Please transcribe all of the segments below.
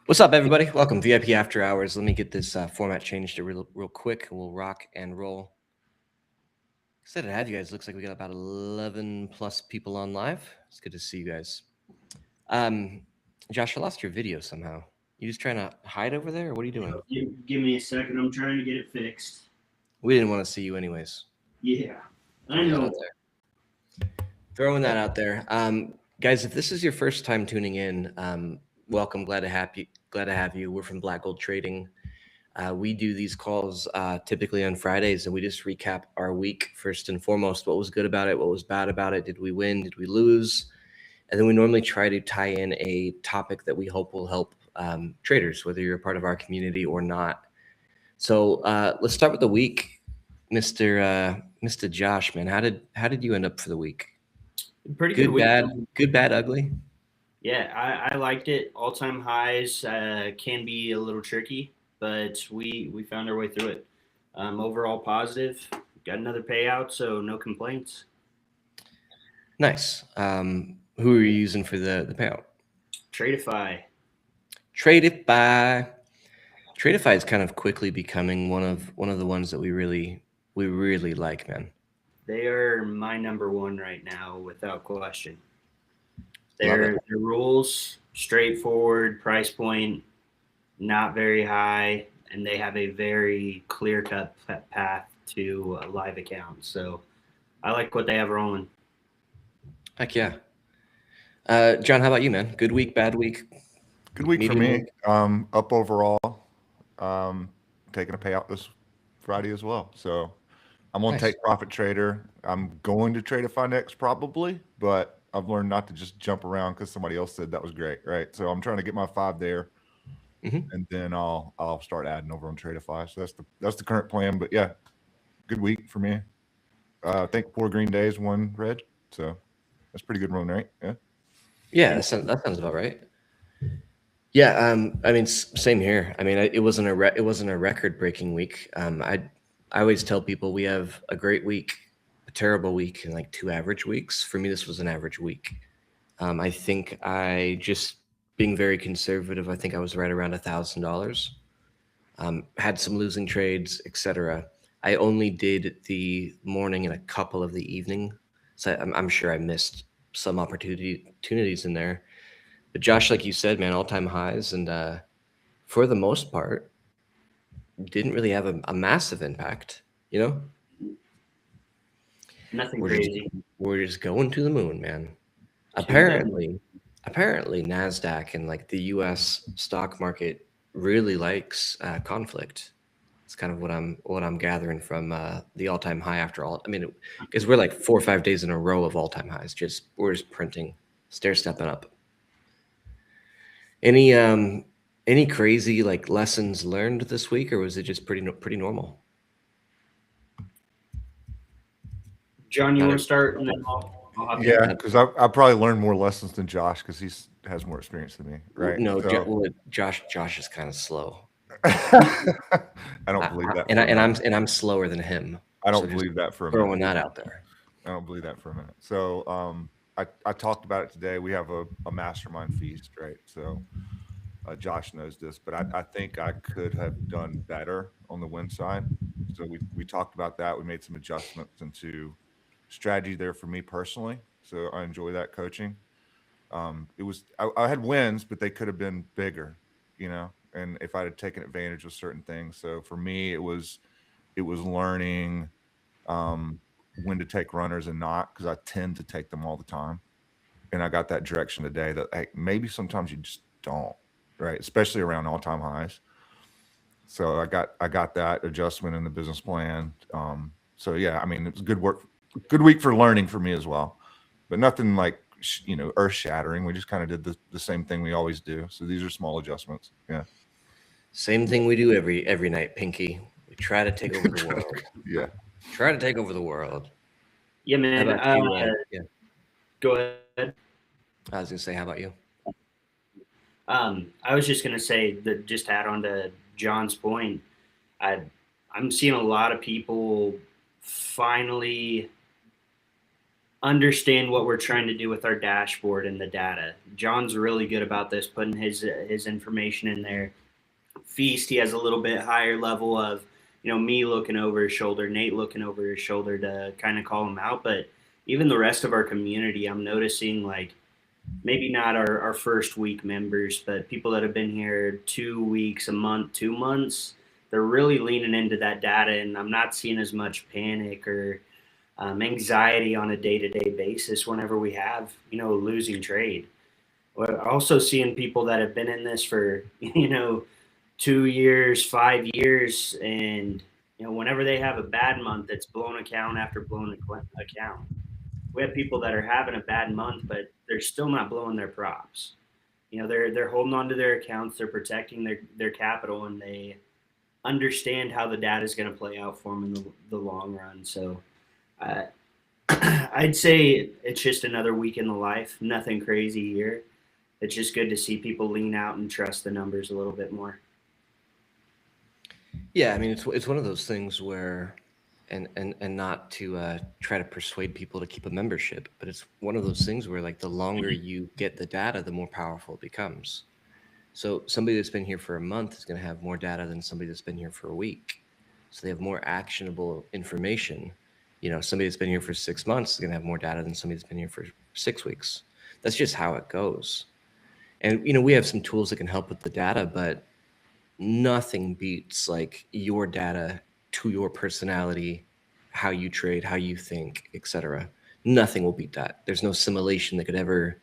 What's up, everybody? Welcome VIP After Hours. Let me get this format changed to real quick, and we'll rock and roll. Excited to have you guys. Looks like we got about 11 plus people on live. It's good to see you guys. Josh, I lost your video somehow. You just trying to hide over there, or what are you doing? Give me a second. I'm trying to get it fixed. We didn't want to see you anyways. Yeah, I Throwing that know. out there. Throwing that out there. Guys, if this is your first time tuning in, welcome. Glad to have you. Glad to have you. We're from Black Gold Trading. We do these calls typically on Fridays, and we just recap our week first and foremost. What was good about it? What was bad about it? Did we win? Did we lose? And then we normally try to tie in a topic that we hope will help traders, whether you're a part of our community or not. So let's start with the week, Mr. Josh. Man, how did you end up for the week? Pretty good Good, week. bad, ugly. Yeah, I liked it. All time highs can be a little tricky, but we found our way through it. Overall positive. Got another payout, so no complaints. Nice. Who are you using for the payout? Tradeify. Tradeify. Tradeify is kind of quickly becoming one of the ones that we really like, man. They are my number one right now, without question. Love it. Their rules straightforward, price point not very high, and they have a very clear cut path to a live account. So I like what they have rolling. Heck yeah. John, how about you, man? Good week, bad week, Good week for medium me. week? Up overall. Um, Taking a payout this Friday as well. So I'm gonna Nice. take Profit Trader. I'm going to Tradeify next probably, but I've learned not to just jump around because somebody else said that was great, right? So I'm trying to get my 5 there, Hmm. and then I'll start adding over on Tradeify. So that's the current plan. But yeah, good week for me. I think 4 green days, 1 red. So that's pretty good run, right? Yeah. Yeah, that sounds about right. Yeah, I mean, same here. I mean, it wasn't a record breaking week. I always tell people we have a great week, a terrible week, and like two average weeks. For me, this was an average week. I think I just being very conservative. I think I was right around $1,000. Had some losing trades, etc. I only did the morning and a couple of the evening, so I'm sure I missed some opportunities in there. But Josh, like you said, man, all-time highs, and for the most part, didn't really have a massive impact. You know, Nothing we're just crazy. we're just going to the moon, man. To them. Apparently, Nasdaq and like the U.S. stock market really likes conflict. It's kind of what I'm gathering from the all-time high after all. I mean, because we're like 4 or 5 days in a row of all-time highs. We're just printing, stair stepping up. Any any crazy like lessons learned this week, or was it just pretty normal? John, you Not want a, to start, and then I'll hop in. Yeah, not, because I probably learned more lessons than Josh because has more experience than me, right? no, So well, Josh is kind of slow. I don't I, believe I, that and for I, a and minute. I'm slower than him. I So don't just believe that for a minute. throwing that out there. I don't believe that for a minute. So I talked about it today. We have a mastermind feast, right? So Josh knows this, but I think I could have done better on the win side. So we talked about that. We made some adjustments into strategy there for me personally. So I enjoy that coaching. I had wins, but they could have been bigger, you know. And if I had taken advantage of certain things, so for me, it was learning um, when to take runners and not because I tend to take them all the time. And I got that direction today that hey, maybe sometimes you just don't, right? Especially around all time highs. So I got that adjustment in the business plan. So yeah, I mean, it's good work, good week for learning for me as well, but nothing like earth shattering. We just kind of did the same thing we always do. So these are small adjustments. Yeah, Same thing we do every night, Pinky. We try to take over the world. yeah. Try to take over the world. Yeah, How man. about you? Yeah, Go ahead. I was gonna say, how about you? I was just gonna say that just add on to John's point. I I'm seeing a lot of people finally understand what we're trying to do with our dashboard and the data. John's really good about this, putting his information in there. Feast, he has a little bit higher level of, me looking over his shoulder, Nate looking over his shoulder to kind of call him out. But even the rest of our community, I'm noticing, like, maybe not our first week members, but people that have been here 2 weeks, a month, 2 months, they're really leaning into that data. And I'm not seeing as much panic or anxiety on a day-to-day basis whenever we have, a losing trade. We're also seeing people that have been in this for, 2 years, 5 years, and whenever they have a bad month, it's blown account after blown account. We have people that are having a bad month, but they're still not blowing their props. They're holding on to their accounts, they're protecting their capital, and they understand how the data is going to play out for them in the long run. So I'd say it's just another week in the life. Nothing crazy here. It's just good to see people lean out and trust the numbers a little bit more. Yeah, I mean, it's one of those things where, and not to try to persuade people to keep a membership, but it's one of those things where, like, the longer you get the data, the more powerful it becomes. So somebody that's been here for a month is going to have more data than somebody that's been here for a week. So they have more actionable information. Somebody that's been here for 6 months is going to have more data than somebody that's been here for 6 weeks. That's just how it goes. And, we have some tools that can help with the data, but nothing beats, like, your data to your personality, how you trade, how you think, etc. Nothing will beat that. There's no simulation that could ever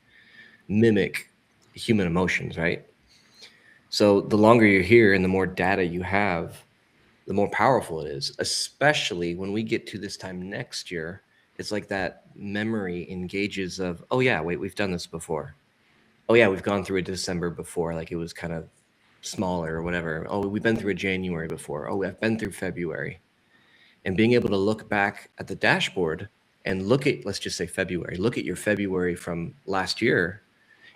mimic human emotions, right? So the longer you're here and the more data you have, the more powerful it is, especially when we get to this time next year. It's like that memory engages of, oh yeah, wait, we've done this before. Oh yeah, we've gone through a December before, like it was kind of smaller or whatever. Oh, we've been through a January before. Oh, I've been through February. And being able to look back at the dashboard and look at, let's just say February, look at your February from last year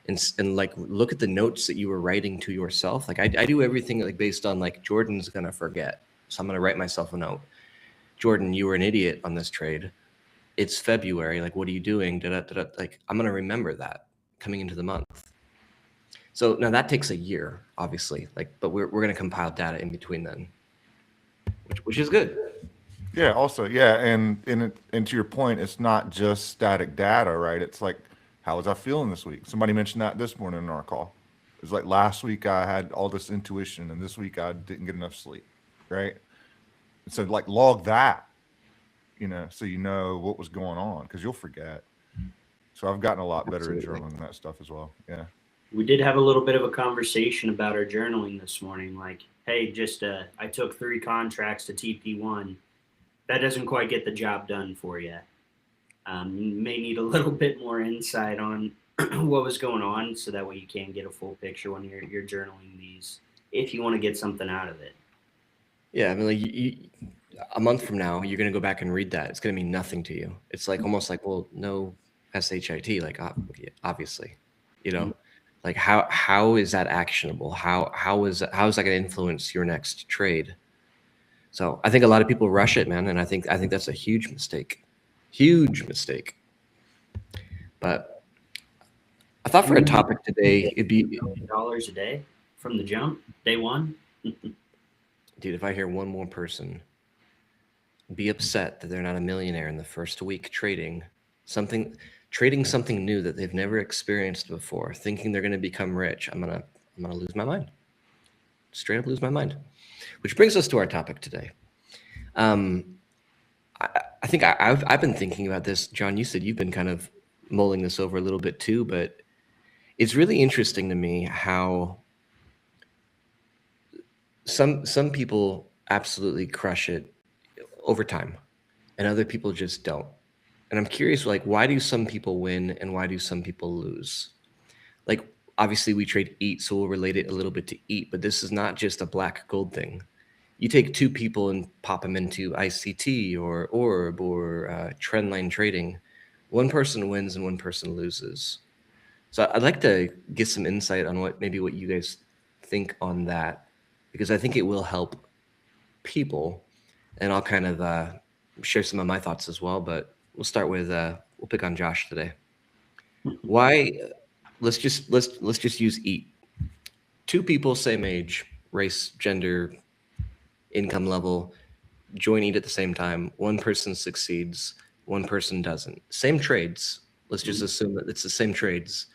and like look at the notes that you were writing to yourself. Like I do everything like based on, like, Jordan's going to forget. So I'm going to write myself a note. Jordan, you were an idiot on this trade. It's February. Like, what are you doing? Like, I'm going to remember that coming into the month. So now that takes a year, obviously, like, but we're going to compile data in between then, which is good. Yeah. Also, yeah, and to your point, it's not just static data, right? It's like, how was I feeling this week? Somebody mentioned that this morning in our call. It's like last week I had all this intuition, and this week I didn't get enough sleep, right? So like log that, so you know what was going on, because you'll forget. So I've gotten a lot better at journaling that stuff as well. Yeah. We did have a little bit of a conversation about our journaling this morning. Like, hey, just I took 3 contracts to TP1. That doesn't quite get the job done for you. You may need a little bit more insight on what was going on, so that way you can get a full picture when you're journaling these, if you want to get something out of it. Yeah, I mean, like, a month from now, you're going to go back and read that. It's going to mean nothing to you. It's like almost like, well, no SHIT, like, obviously, like how is that actionable? How is that going to influence your next trade? So I think a lot of people rush it, man, and I think that's a huge mistake. But I thought for a topic today, it'd be $1 a day from the jump, day one. Dude, if I hear one more person be upset that they're not a millionaire in the first week trading something new that they've never experienced before, thinking they're going to become rich, I'm gonna lose my mind. Straight up lose my mind. Which brings us to our topic today. I think I've been thinking about this. John, you said you've been kind of mulling this over a little bit too, but it's really interesting to me how some people absolutely crush it over time and other people just don't. And I'm curious, like, why do some people win and why do some people lose? Like, obviously we trade EAT, so we'll relate it a little bit to EAT, but this is not just a black gold thing. You take 2 people and pop them into ICT or Orb or trendline trading. One person wins and one person loses. So I'd like to get some insight on what you guys think on that, because I think it will help people. And I'll kind of share some of my thoughts as well. But we'll start with we'll pick on Josh today. Why? Let's just use eat. Two people, same age, race, gender, income level, join eat at the same time. One person succeeds, one person doesn't. Same trades. Let's just assume that it's the same trades.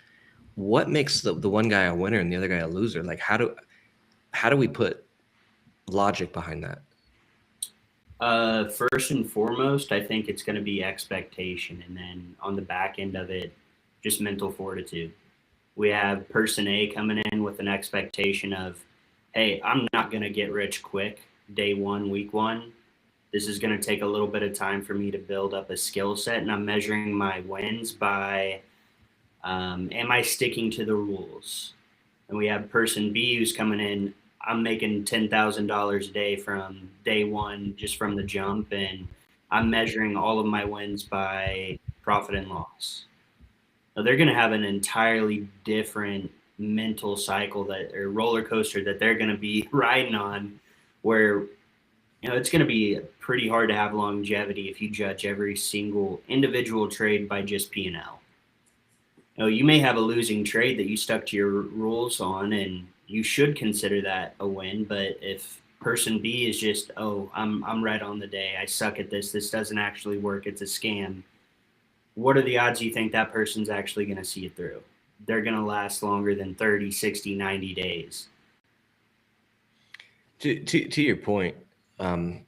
What makes the one guy a winner and the other guy a loser? Like how do we put logic behind that? First and foremost, I think it's going to be expectation, and then on the back end of it, just mental fortitude. We have person A coming in with an expectation of, hey, I'm not going to get rich quick day one, week one. This is going to take a little bit of time for me to build up a skill set, and I'm measuring my wins by am I sticking to the rules? And we have person B who's coming in. I'm making $10,000 a day from day one, just from the jump, and I'm measuring all of my wins by profit and loss. Now, they're going to have an entirely different mental cycle that or roller coaster that they're going to be riding on, where it's going to be pretty hard to have longevity if you judge every single individual trade by just P&L. You may have a losing trade that you stuck to your rules on, and you should consider that a win. But if person B is just, oh, I'm right on the day, I suck at this, this doesn't actually work, it's a scam, what are the odds you think that person's actually going to see it through? They're going to last longer than 30, 60, 90 days. To your point, I'll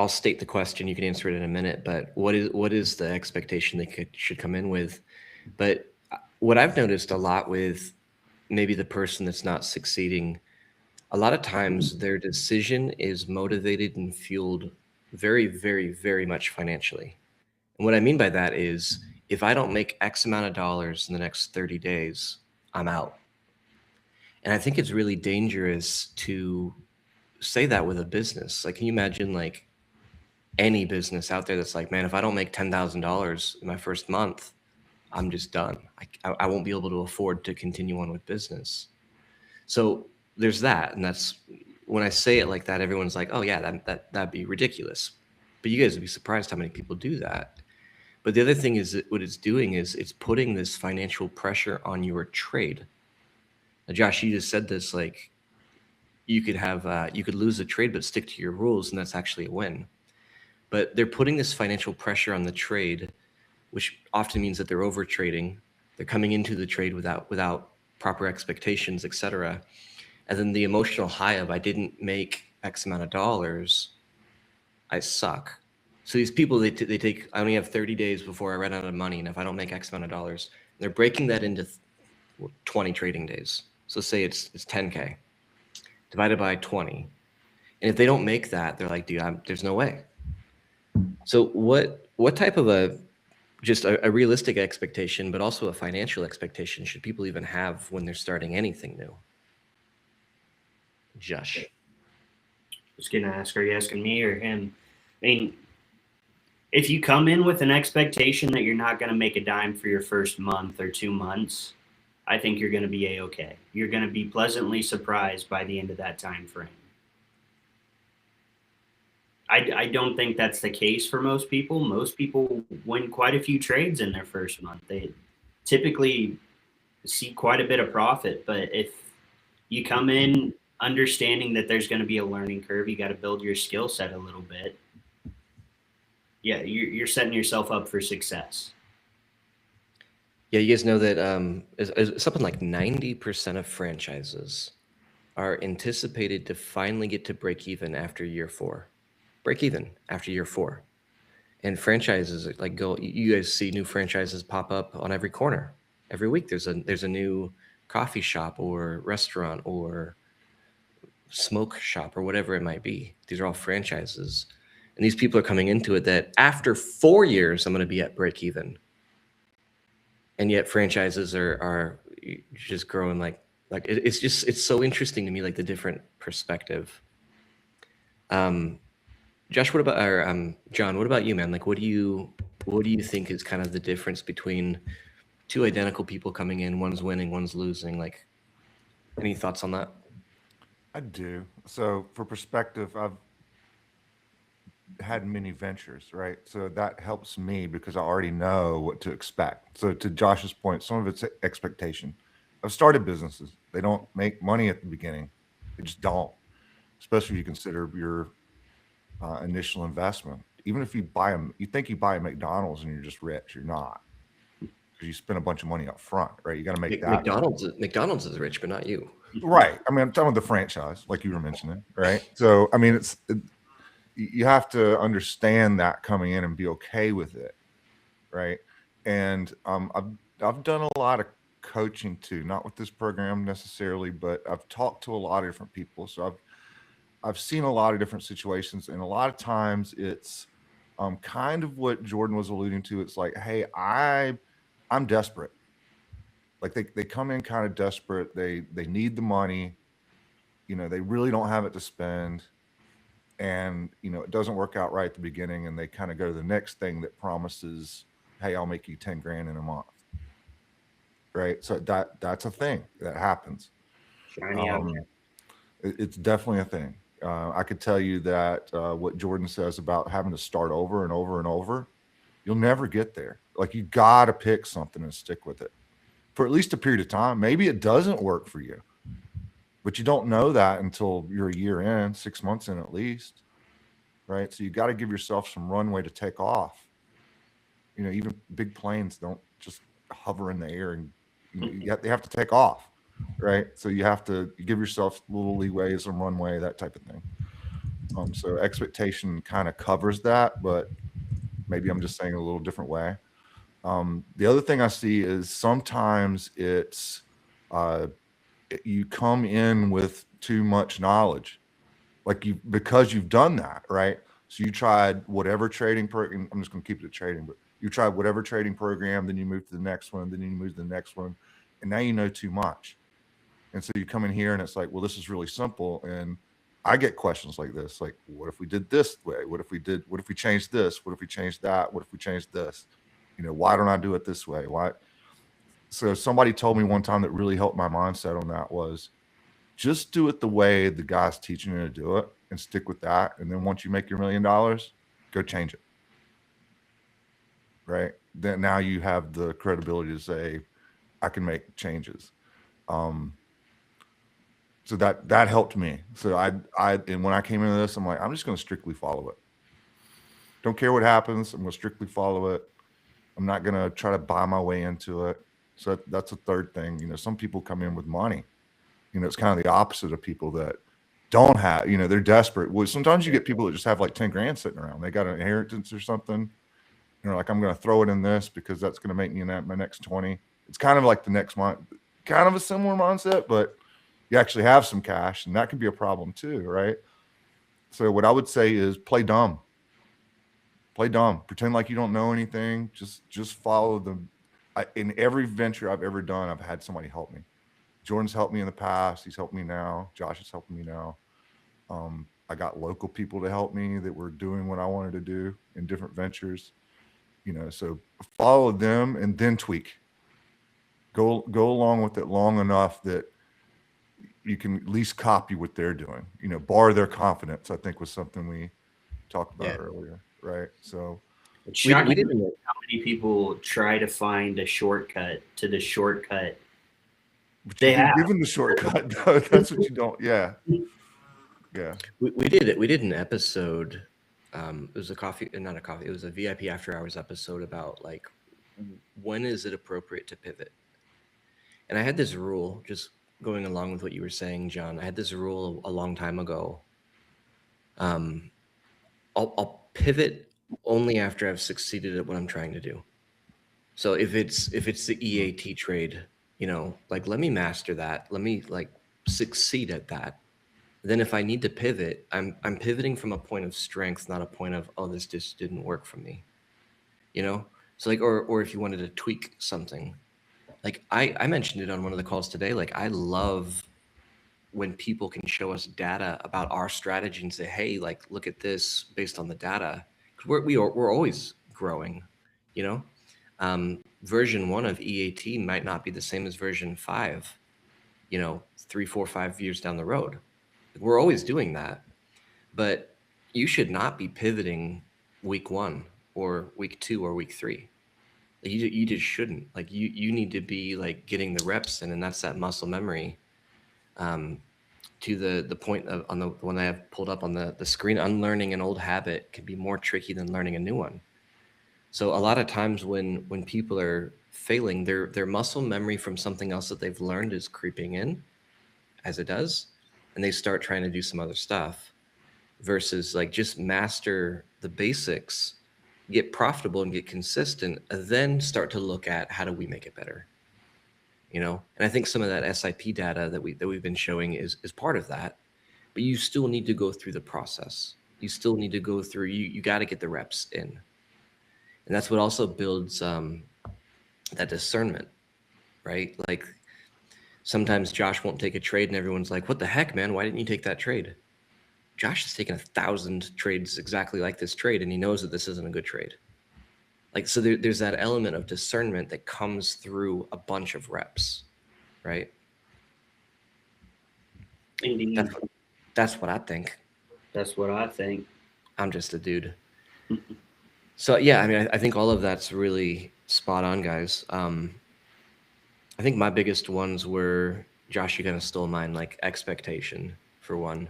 state the question. You can answer it in a minute. But what is the expectation they should come in with? But what I've noticed a lot with maybe the person that's not succeeding, a lot of times their decision is motivated and fueled very, very, very much financially. And what I mean by that is if I don't make X amount of dollars in the next 30 days, I'm out. And I think it's really dangerous to say that with a business. Like, can you imagine like any business out there that's like, man, if I don't make $10,000 in my first month, I'm just done. I won't be able to afford to continue on with business. So there's that. And that's when I say it like that, everyone's like, oh yeah, that'd be ridiculous. But you guys would be surprised how many people do that. But the other thing is that what it's doing is it's putting this financial pressure on your trade. Now, Josh, you just said this, like you could lose a trade but stick to your rules, and that's actually a win. But they're putting this financial pressure on the trade, which often means that they're over trading. They're coming into the trade without proper expectations, etc. And then the emotional high of I didn't make X amount of dollars, I suck. So these people, they take, I only have 30 days before I run out of money, and if I don't make X amount of dollars, they're breaking that into 20 trading days. So say it's 10K divided by 20. And if they don't make that, they're like, dude, there's no way. So what type of just a realistic expectation, but also a financial expectation should people even have when they're starting anything new? Josh. I was going to ask, are you asking me or him? I mean, if you come in with an expectation that you're not going to make a dime for your first month or 2 months, I think you're going to be A-okay. You're going to be pleasantly surprised by the end of that time frame. I don't think that's the case for most people. Most people win quite a few trades in their first month. They typically see quite a bit of profit, but if you come in understanding that there's going to be a learning curve, you got to build your skill set a little bit. Yeah, you're setting yourself up for success. Yeah, you guys know that something like 90% of franchises are anticipated to finally get to break even after year 4. Break even after year 4. And franchises like you guys see new franchises pop up on every corner. Every week there's a new coffee shop or restaurant or smoke shop or whatever it might be. These are all franchises. And these people are coming into it that after 4 years, I'm going to be at break even. And yet franchises are just growing like it's so interesting to me, like the different perspective. Josh, what about John? What about you, man? Like, what do you think is kind of the difference between two identical people coming in, one's winning, one's losing? Like, any thoughts on that? I do. So for perspective, had many ventures, right? So that helps me because I already know what to expect. So to Josh's point, some of it's expectation. I've started businesses. They don't make money at the beginning. They just don't, especially if you consider your initial investment. Even if you buy them, you think you buy a McDonald's and you're just rich. You're not because you spend a bunch of money up front, right? You got to make that McDonald's is rich, but not you. right. I mean, I'm talking about the franchise, like you were mentioning, right? So, I mean, you have to understand that coming in and be okay with it, right? And I've done a lot of coaching too, not with this program necessarily, but I've talked to a lot of different people. So I've seen a lot of different situations, and a lot of times it's kind of what Jordan was alluding to. It's like, hey, I'm desperate. Like they come in kind of desperate. They need the money. You know, they really don't have it to spend, and it doesn't work out right at the beginning, and they kind of go to the next thing that promises, hey, I'll make you 10 grand in a month, right? So that's a thing that happens. Shiny um, object. it's definitely a thing. I could tell you that what Jordan says about having to start over and over and over, you'll never get there. Like, you gotta pick something and stick with it for at least a period of time. Maybe it doesn't work for you, but you don't know that until you're a year in, 6 months in at least, right? So you got to give yourself some runway to take off. Even big planes don't just hover in the air, and they have to take off, right? So you have to give yourself little leeway, some runway, that type of thing. So expectation kind of covers that, but maybe I'm just saying it a little different way. The other thing I see is sometimes uh, you come in with too much knowledge, like because you've done that, right? So you tried whatever trading program. I'm just going to keep it at trading, but you tried whatever trading program, then you move to the next one, then you move to the next one, and now you know too much. And so you come in here and it's like, well, this is really simple. And I get questions like this, like, what if we did this way? What if we changed this? What if we changed that? What if we changed this? Why don't I do it this way? Why? So somebody told me one time that really helped my mindset on that was just do it the way the guy's teaching you to do it and stick with that. And then once you make your $1 million, go change it. Right. Then now you have the credibility to say, I can make changes. So that helped me. So and when I came into this, I'm like, I'm just going to strictly follow it. Don't care what happens. I'm going to strictly follow it. I'm not going to try to buy my way into it. So that's a third thing. Some people come in with money. It's kind of the opposite of people that don't have, they're desperate. Well, sometimes you get people that just have like 10 grand sitting around. They got an inheritance or something. Like, I'm going to throw it in this because that's going to make me my next 20. It's kind of like the next month, kind of a similar mindset, but you actually have some cash, and that can be a problem too, right? So what I would say is play dumb. Play dumb. Pretend like you don't know anything. Just follow them. In every venture I've ever done, I've had somebody help me. Jordan's helped me in the past. He's helped me now. Josh is helping me now. I got local people to help me that were doing what I wanted to do in different ventures. So follow them and then tweak. Go along with it long enough that you can at least copy what they're doing. Borrow their confidence, I think, was something we talked about earlier, right? So it's shocking how many people try to find a shortcut to the shortcut. But you've been given the shortcut, though. That's what you don't. Yeah. We did an episode. It was it was a VIP After Hours episode about, like, when is it appropriate to pivot? And I had this rule, just going along with what you were saying, John. I had this rule a long time ago. I'll pivot only after I've succeeded at what I'm trying to do. So if it's the EAT trade, like, let me master that. Let me, like, succeed at that. Then if I need to pivot, I'm pivoting from a point of strength, not a point of, oh, this just didn't work for me. So, like, or if you wanted to tweak something, like I mentioned it on one of the calls today. Like, I love when people can show us data about our strategy and say, hey, like, look at this based on the data. We're always growing, version 1 of EAT might not be the same as version 5, 3, 4, 5 years down the road. We're always doing that. But you should not be pivoting week 1 or week 2 or week 3. Like, you just shouldn't. Like, you need to be like getting the reps in, and that's that muscle memory. Um, to the point of on the one I have pulled up on the screen, unlearning an old habit can be more tricky than learning a new one. So a lot of times when people are failing, their muscle memory from something else that they've learned is creeping in as it does, and they start trying to do some other stuff versus like just master the basics, get profitable and get consistent, and then start to look at how do we make it better. And I think some of that SIP data that we've been showing is part of that, but you still need to go through the process. You still need to go through. You got to get the reps in, and that's what also builds that discernment, right? Like sometimes Josh won't take a trade, and everyone's like, "What the heck, man? Why didn't you take that trade?" Josh has taken 1,000 trades exactly like this trade, and he knows that this isn't a good trade. Like, so there's that element of discernment that comes through a bunch of reps, right? Indeed. That's what I think. That's what I think. I'm just a dude. So yeah, I mean, I think all of that's really spot on, guys. I think my biggest ones were, Josh, you kind of stole mine, like expectation for one.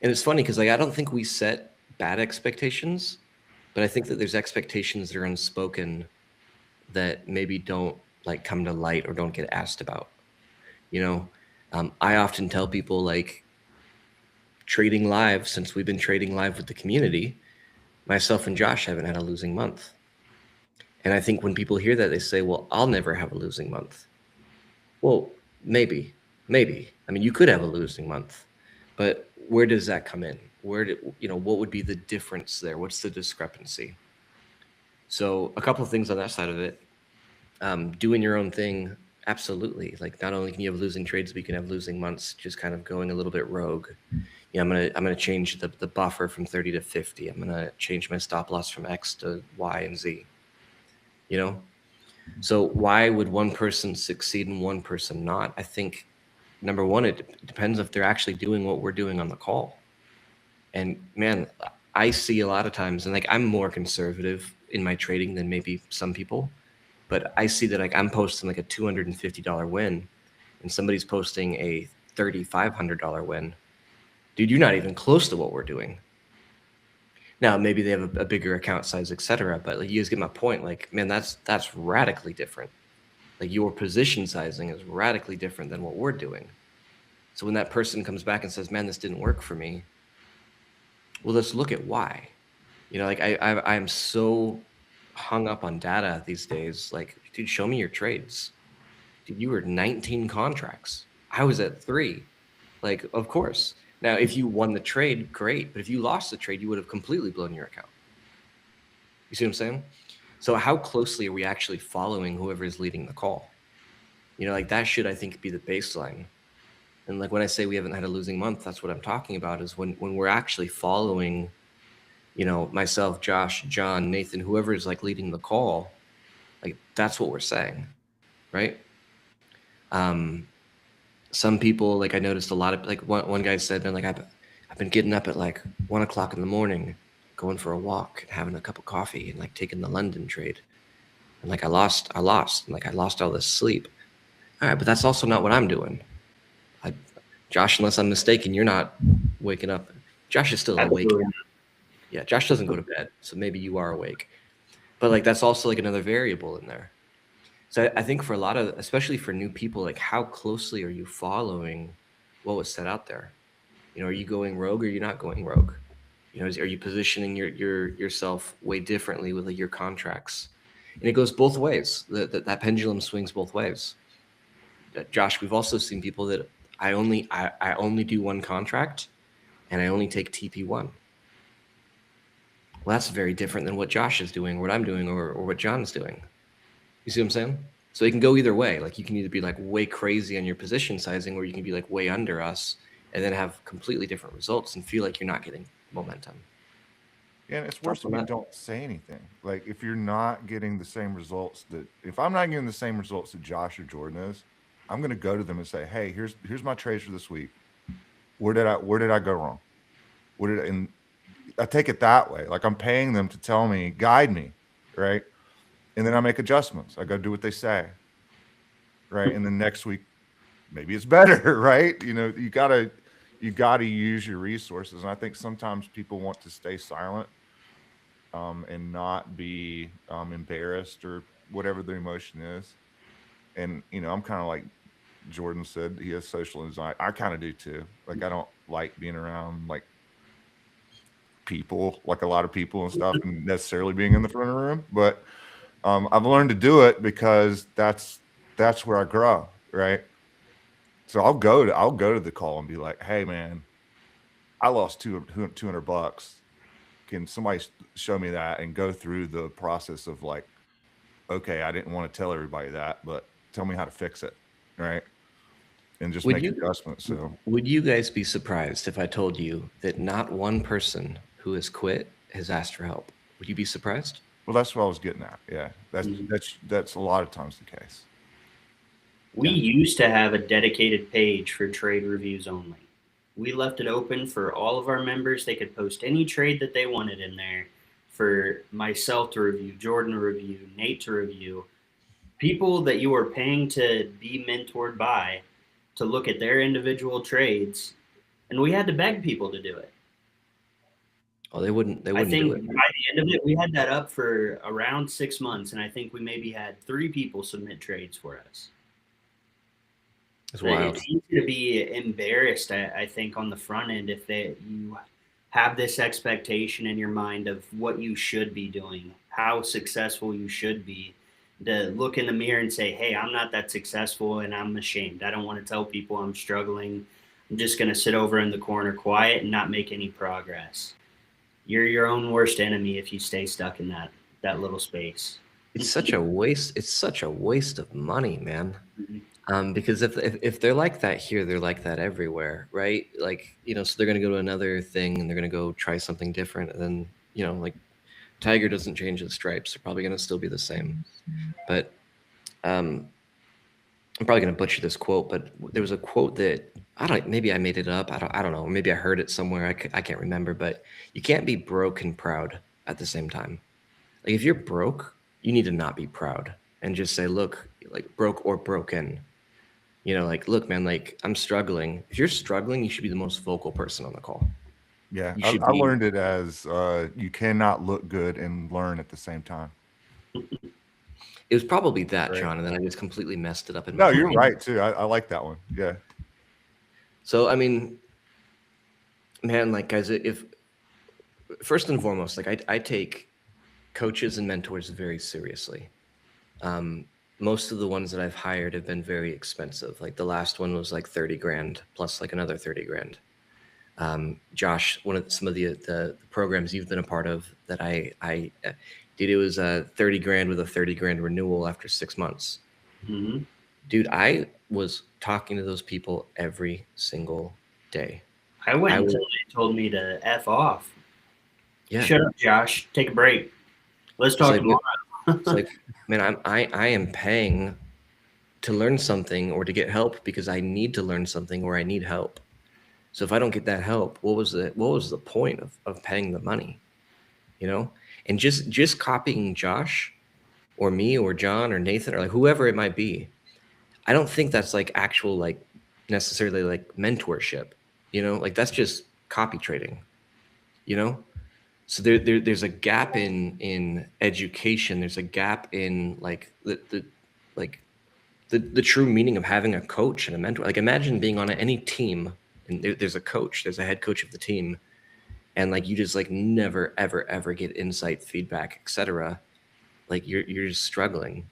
And it's funny because like I don't think we set bad expectations, but I think that there's expectations that are unspoken that maybe don't like come to light or don't get asked about. I often tell people like trading live, since we've been trading live with the community, myself and Josh haven't had a losing month. And I think when people hear that, they say, well, I'll never have a losing month. Well, maybe. I mean, you could have a losing month, but where does that come in? What would be the difference there? What's the discrepancy? So a couple of things on that side of it. Doing your own thing, absolutely. Like not only can you have losing trades, but you can have losing months, just kind of going a little bit rogue. I'm gonna change the buffer from 30 to 50. I'm gonna change my stop loss from X to Y and Z. So why would one person succeed and one person not? I think number one, it depends if they're actually doing what we're doing on the call. And man, I see a lot of times, and like I'm more conservative in my trading than maybe some people, but I see that like I'm posting like a $250 win and somebody's posting a $3,500 win. Dude, you're not even close to what we're doing. Now, maybe they have a bigger account size, etc. But like, you guys get my point. Like, man, that's radically different. Like your position sizing is radically different than what we're doing. So when that person comes back and says, "Man, this didn't work for me," well, let's look at why. Like I'm so hung up on data these days. Like, dude, show me your trades. Dude, you were 19 contracts. I was at 3. Like, of course. Now, if you won the trade, great. But if you lost the trade, you would have completely blown your account. You see what I'm saying? So how closely are we actually following whoever is leading the call? Like that should, I think, be the baseline. And like when I say we haven't had a losing month, that's what I'm talking about is when we're actually following, myself, Josh, John, Nathan, whoever is like leading the call, like that's what we're saying, right? Some people, like I noticed a lot of, like one guy said, man, like I've been getting up at like 1 o'clock in the morning, going for a walk and having a cup of coffee and like taking the London trade. And like I lost, and like I lost all this sleep. All right, but that's also not what I'm doing. Josh, unless I'm mistaken, you're not waking up. Josh is still awake. Yeah, Josh doesn't go to bed, so maybe you are awake. But like that's also like another variable in there. So I think for a lot of, especially for new people, like how closely are you following what was set out there? Are you going rogue or are you not going rogue? Are you positioning yourself way differently with like your contracts? And it goes both ways. That pendulum swings both ways. Josh, we've also seen people that I only do one contract and I only take TP1. Well, that's very different than what Josh is doing, or what I'm doing, or what John's doing. You see what I'm saying? So it can go either way. Like you can either be like way crazy on your position sizing, or you can be like way under us and then have completely different results and feel like you're not getting momentum. Yeah, and it's worse if you don't say anything. Like if you're not getting the same results if I'm not getting the same results that Josh or Jordan is, I'm going to go to them and say, "Hey, here's my trades for this week. Where did I go wrong? And I take it that way. Like I'm paying them to tell me, guide me, right? And then I make adjustments. I go do what they say, right? And then next week, maybe it's better, right? You gotta use your resources. And I think sometimes people want to stay silent, and not be embarrassed or whatever the emotion is. And I'm kind of like Jordan said, he has social anxiety. I kind of do too. Like I don't like being around like people, like a lot of people and stuff, and necessarily being in the front of the room. But I've learned to do it because that's where I grow, right? So I'll go to the call and be like, "Hey, man, I lost $200. Can somebody show me that?" And go through the process of like, okay, I didn't want to tell everybody that, but tell me how to fix it, right? And just make adjustments. So would you guys be surprised if I told you that not one person who has quit has asked for help? Would you be surprised? Well, that's what I was getting at. Yeah, that's a lot of times the case. We used to have a dedicated page for trade reviews only. We left it open for all of our members. They could post any trade that they wanted in there for myself to review, Jordan to review, Nate to review. People that you are paying to be mentored by to look at their individual trades, and we had to beg people to do it. Oh, they wouldn't I think do it. by the end of it, we had that up for around 6 months, and I think we maybe had 3 people submit trades for us. It's wild. It's easy to be embarrassed, I think, on the front end if you have this expectation in your mind of what you should be doing, how successful you should be, to look in the mirror and say, hey, I'm not that successful and I'm ashamed. I don't want to tell people I'm struggling. I'm just going to sit over in the corner quiet and not make any progress. You're your own worst enemy if you stay stuck in that little space. It's such a waste. It's such a waste of money, man. Mm-hmm. Because if they're like that here, they're like that everywhere, right? Like, so they're going to go to another thing and they're going to go try something different. And then, like Tiger doesn't change its stripes. They're probably going to still be the same. But I'm probably going to butcher this quote, but there was a quote that maybe I made it up. I don't know. Maybe I heard it somewhere. I can't remember, but you can't be broke and proud at the same time. Like if you're broke, you need to not be proud and just say, look, like broke or broken. Like, look, man, like I'm struggling. If you're struggling, you should be the most vocal person on the call. Yeah, I learned it as you cannot look good and learn at the same time. It was probably that, right. John, and then I just completely messed it up. No, you're right too. I like that one. Yeah. So, I mean, man, like guys, if first and foremost, like I take coaches and mentors very seriously. Most of the ones that I've hired have been very expensive. Like the last one was like 30 grand plus like another 30 grand. Josh, some of the programs you've been a part of that I did, it was 30 grand with a 30 grand renewal after 6 months. Mm-hmm. Dude, I was talking to those people every single day. I went until they told me to F off. Yeah. Shut up, Josh. Take a break. Let's talk tomorrow. It's like, man, I am paying to learn something or to get help because I need to learn something or I need help. So if I don't get that help, what was the point of paying the money? And just copying Josh or me or John or Nathan or like whoever it might be, I don't think that's like actual like necessarily like mentorship, like that's just copy trading, So there's a gap in education. There's a gap in like the true meaning of having a coach and a mentor. Like imagine being on any team and there's a coach, there's a head coach of the team, and like you just like never ever get insight, feedback, etc. Like you're just struggling,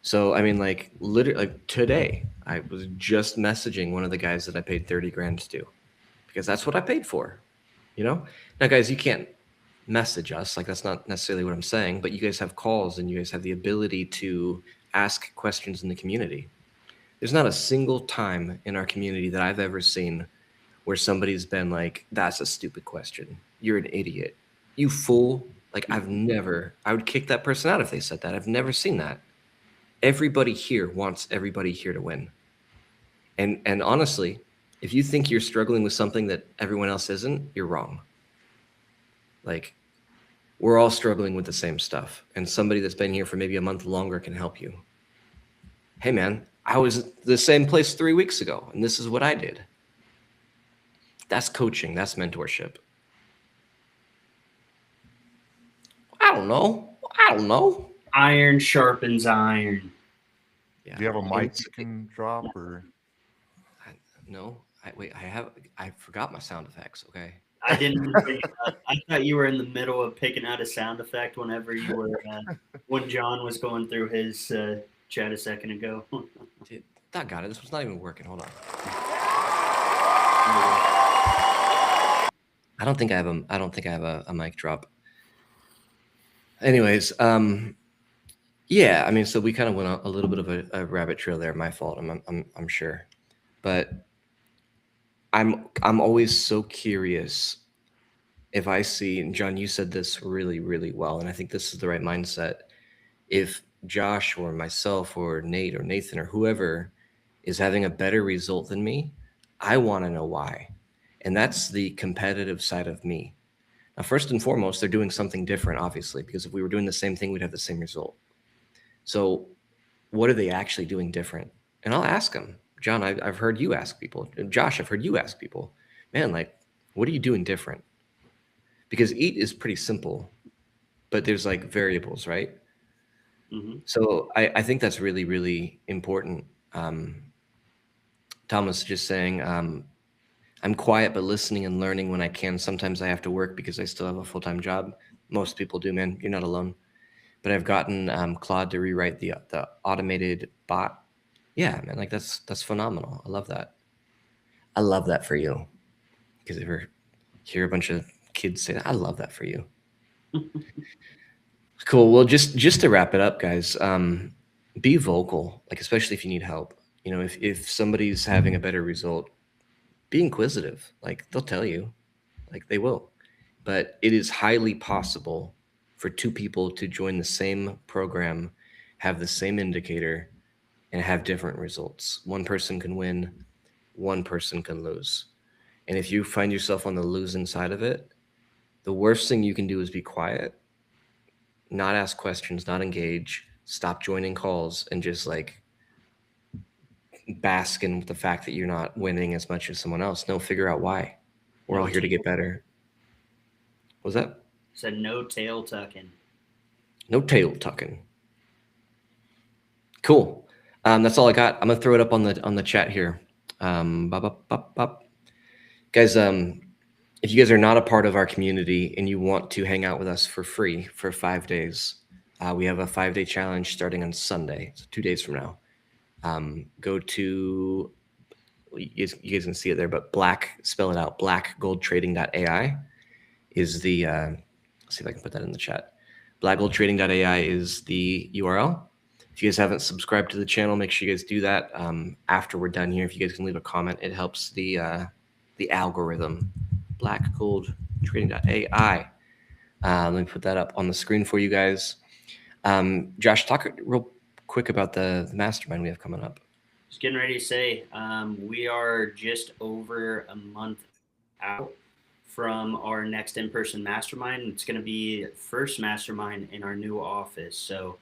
So I mean, like literally, like today, I was just messaging one of the guys that I paid 30 grand to, because that's what I paid for. Now, guys, you can't message us. Like, that's not necessarily what I'm saying, but you guys have calls and you guys have the ability to ask questions in the community. There's not a single time in our community that I've ever seen where somebody's been like, that's a stupid question. You're an idiot. You fool. Like, I would kick that person out if they said that. I've never seen that. Everybody here wants everybody here to win. And honestly, if you think you're struggling with something that everyone else isn't, you're wrong. Like, we're all struggling with the same stuff, and somebody that's been here for maybe a month longer can help you. Hey man, I was at the same place 3 weeks ago, and this is what I did. That's coaching. That's mentorship. I don't know. Iron sharpens iron. Yeah. Do you have a mic you can drop or? No. I forgot my sound effects. Okay. I didn't. I thought you were in the middle of picking out a sound effect whenever you were when John was going through his chat a second ago. Dude, that got it. This was not even working. Hold on. I don't think I have a mic drop. Anyways, yeah, I mean, so we kind of went a little bit of a rabbit trail there. My fault. I'm sure, but I'm always so curious if I see, and John, you said this really, really well, and I think this is the right mindset. If Josh or myself or Nate or Nathan or whoever is having a better result than me, I want to know why. And that's the competitive side of me. Now, first and foremost, they're doing something different, obviously, because if we were doing the same thing, we'd have the same result. So, what are they actually doing different? And I'll ask them. John, I've heard you ask people. Josh, I've heard you ask people. Man, like, what are you doing different? Because eat is pretty simple, but there's like variables, right? Mm-hmm. So I think that's really, really important. Thomas just saying, I'm quiet but listening and learning when I can. Sometimes I have to work because I still have a full-time job. Most people do, man. You're not alone. But I've gotten Claude to rewrite the automated bot. Yeah, man, like that's phenomenal. I love that. I love that for you. Because if you hear a bunch of kids say that, I love that for you. Cool. Well, just to wrap it up, guys, be vocal, like especially if you need help. You know, if somebody's having a better result, be inquisitive. Like they'll tell you, like they will. But it is highly possible for two people to join the same program, have the same indicator, and have different results. One person can win, one person can lose. And if you find yourself on the losing side of it, the worst thing you can do is be quiet, not ask questions, not engage, stop joining calls, and just like bask in the fact that you're not winning as much as someone else. No, figure out why. We're all here to get better. What was that? Said no tail tucking. No tail tucking. Cool. That's all I got. I'm gonna throw it up on the chat here. Guys, if you guys are not a part of our community and you want to hang out with us for free for 5 days, we have a 5-day challenge starting on Sunday, so 2 days from now. Go to, you guys can see it there, but spell it out, blackgoldtrading.ai is the, let's see if I can put that in the chat. Blackgoldtrading.ai is the URL. If you guys haven't subscribed to the channel, make sure you guys do that. After we're done here, if you guys can leave a comment, it helps the algorithm. Blackgoldtrading.ai. Let me put that up on the screen for you guys. Josh, talk real quick about the mastermind we have coming up. Just getting ready to say, we are just over a month out from our next in-person mastermind. It's going to be first mastermind in our new office. So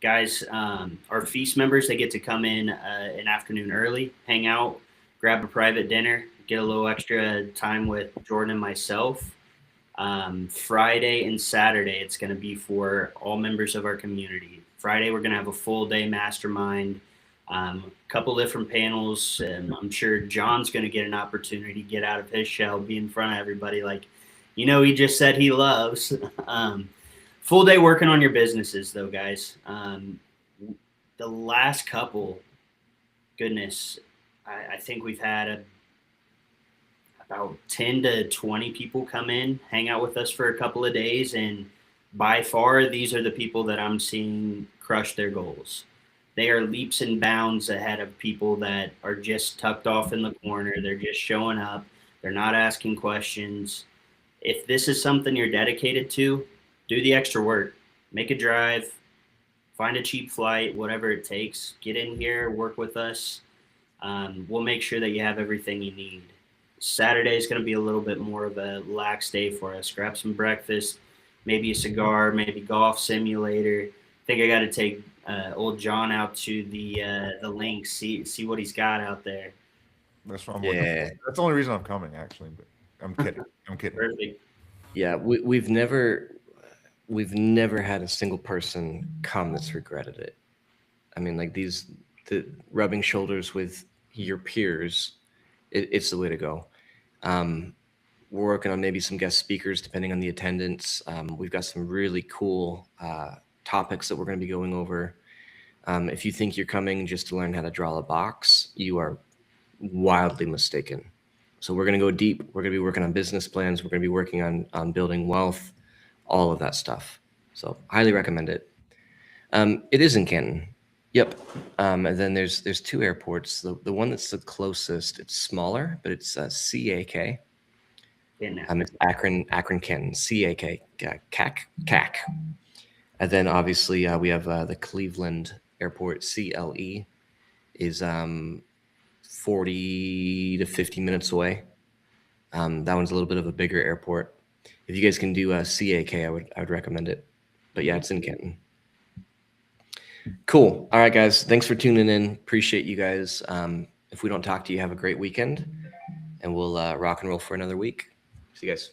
guys, our feast members, they get to come in an afternoon early, hang out, grab a private dinner, get a little extra time with Jordan and myself. Friday and Saturday, it's going to be for all members of our community. Friday, we're going to have a full day mastermind, couple different panels, and I'm sure John's going to get an opportunity to get out of his shell, be in front of everybody like, he just said he loves. Full day working on your businesses, though, guys. The last couple, goodness, I think we've had about 10 to 20 people come in, hang out with us for a couple of days, and by far, these are the people that I'm seeing crush their goals. They are leaps and bounds ahead of people that are just tucked off in the corner. They're just showing up. They're not asking questions. If this is something you're dedicated to, do the extra work. Make a drive, find a cheap flight, whatever it takes. Get in here, work with us. We'll make sure that you have everything you need. Saturday is going to be a little bit more of a lax day for us. Grab some breakfast, maybe a cigar, maybe golf simulator. I think I got to take old John out to the links, see what he's got out there. That's what I'm looking Yeah. for. That's the only reason I'm coming, actually. But I'm kidding. I'm kidding. Perfect. Yeah, we've never had a single person come that's regretted it. I mean, like the rubbing shoulders with your peers, it's the way to go. We're working on maybe some guest speakers depending on the attendance. We've got some really cool topics that we're going to be going over. If you think you're coming just to learn how to draw a box, you are wildly mistaken. So we're going to go deep. We're going to be working on business plans. We're going to be working on building wealth, all of that stuff. So highly recommend it. It is in Canton. Yep. And then there's two airports. The one that's the closest, it's smaller, but it's CAK. It's Akron, Canton, CAK, CAC. And then obviously we have the Cleveland Airport, CLE, is 40 to 50 minutes away. That one's a little bit of a bigger airport. If you guys can do CAK, I would recommend it. But yeah, it's in Canton. Cool. All right, guys. Thanks for tuning in. Appreciate you guys. If we don't talk to you, have a great weekend, and we'll rock and roll for another week. See you guys.